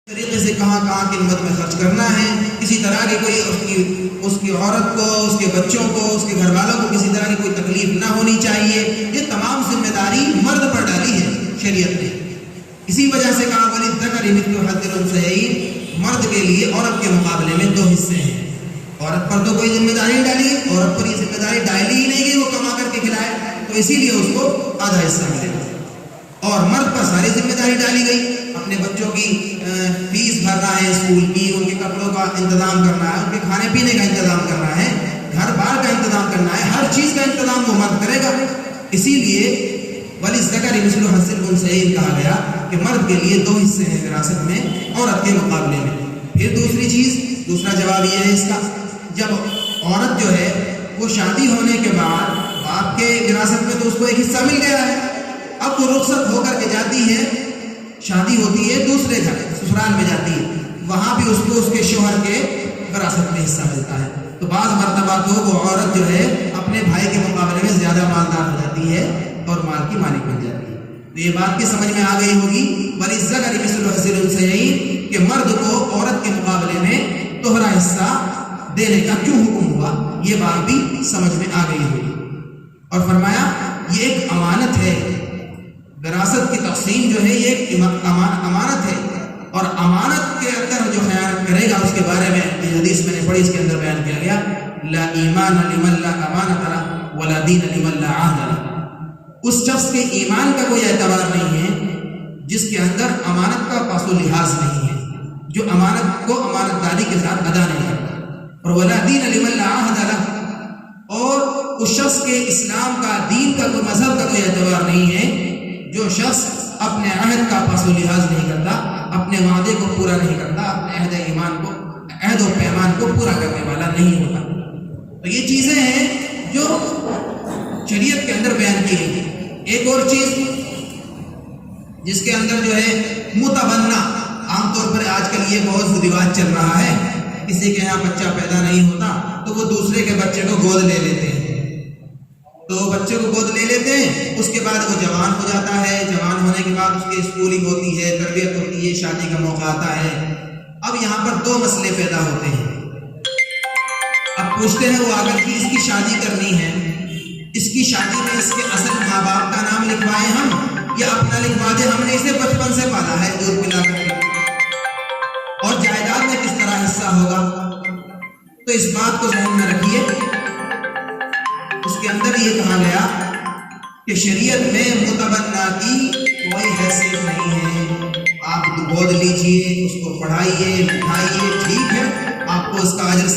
طریقے سے کہاں کہاں خدمت میں خرچ کرنا ہے، کسی طرح کی کوئی اس کی عورت کو، اس کے بچوں کو، اس کے گھر والوں کو کسی طرح کی کوئی تکلیف نہ ہونی چاہیے. یہ تمام ذمہ داری مرد پر ڈالی ہے شریعت نے. اسی وجہ سے کہا وَلِلذَّكَرِ مِثْلُ حَظِّ الْأُنثَيَيْنِ، مرد کے لیے عورت کے مقابلے میں دو حصے ہیں. عورت پر تو کوئی ذمہ داری نہیں ڈالی، عورت پر یہ ذمہ داری ڈالی ہی نہیں کہ وہ کما کر کے کھلائے، تو اسی لیے اس کو آدھا حصہ ملے گا. اور مرد پر ساری ذمہ داری ڈالی گئی، اپنے بچوں کی فیس بھرنا ہے، اسکول کی، ان کے کپڑوں کا انتظام کرنا ہے، ان کے کھانے پینے کا انتظام کرنا ہے، گھر بار کا انتظام کرنا ہے، ہر چیز کا انتظام وہ مرد کرے گا. اسی لیے وَلِلذَّكَرِ مِثْلُ حَظِّ الْأُنثَيَيْنِ کہا گیا کہ مرد کے لیے دو حصے ہیں وراثت میں عورت کے مقابلے میں. پھر دوسری چیز، دوسرا جواب یہ ہے اس کا، جب عورت جو ہے وہ شادی ہونے کے بعد باپ کے وراثت میں تو اس کو ایک حصہ مل گیا ہے، اب وہ رخصت ہو کر کے جاتی ہے، شادی ہوتی ہے، دوسرے گھر سسرال میں جاتی ہے، وہاں بھی اس کو اس کے شوہر کے وراثت میں حصہ ملتا ہے. تو بعض مرتبہ تو وہ عورت جو ہے اپنے بھائی کے مقابلے میں زیادہ مالدار ہو جاتی ہے اور مال کی مالک بن جاتی ہے. تو یہ بات کی سمجھ میں آ گئی ہوگی وَلِلذَّكَرِ مِثْلُ حَظِّ الْأُنثَيَيْنِ کہ مرد کو عورت کے مقابلے میں دوہرا حصہ دینے کا کیوں حکم ہوا، یہ بات بھی سمجھ میں آ گئی ہوگی. اور فرمایا یہ ایک امانت ہے، وراثت کی تقسیم جو ہے یہ ایک امانت ہے، اور امانت کے اندر جو خیانت کرے گا اس کے بارے میں یہ حدیث میں نے پڑھی، اس کے اندر بیان کیا گیا لا ایمان لمن لا امانت له ولا دین لمن لا عہد له. اس شخص کے ایمان کا کوئی اعتبار نہیں ہے جس کے اندر امانت کا پاس و لحاظ نہیں ہے، جو امانت کو امانت داری کے ساتھ ادا نہیں کرتا. اور ولا دین لمن لا عہد له، اور اس شخص کے اسلام کا، دین کا، کوئی مذہب کا کوئی اعتبار نہیں ہے جو شخص اپنے عہد کا پاس و لحاظ نہیں کرتا، اپنے وعدے کو پورا نہیں کرتا، اپنے عہد ایمان کو، عہد و پیمان کو پورا کرنے والا نہیں ہوتا. تو یہ چیزیں ہیں جو شریعت کے اندر بیان کی گئی. ایک اور چیز جس کے اندر جو ہے متبنہ، عام طور پر آج کل یہ بہت رواج چل رہا ہے، کسی کے یہاں بچہ پیدا نہیں ہوتا تو وہ دوسرے کے بچے کو گود لے لیتے ہیں. تو بچے کو گود لے لیتے ہیں، اس کے بعد وہ جوان ہو جاتا ہے، جوان ہونے کے بعد اس کی اسکولنگ ہوتی ہے، تربیت ہوتی ہے، شادی کا موقع آتا ہے. اب یہاں پر دو مسئلے پیدا ہوتے ہیں. اب پوچھتے ہیں وہ آگر کہ اس کی شادی کرنی ہے، اس کی شادی میں اس کے اصل ماں باپ کا نام لکھوائیں ہم یا اپنا لکھوا دیں، ہم نے اسے بچپن سے پالا ہے دودھ پلا کر، اور جائیداد میں کس طرح حصہ ہوگا. تو اس بات کو ذہن میں رکھیے. اس کے اندر یہ کہا گیا کہ شریعت میں متبنہ کی کوئی حیثیت نہیں ہے. آپ گود لیجئے، اس کو پڑھائیے، لکھائیے، ٹھیک ہے، آپ کو اس کا اجر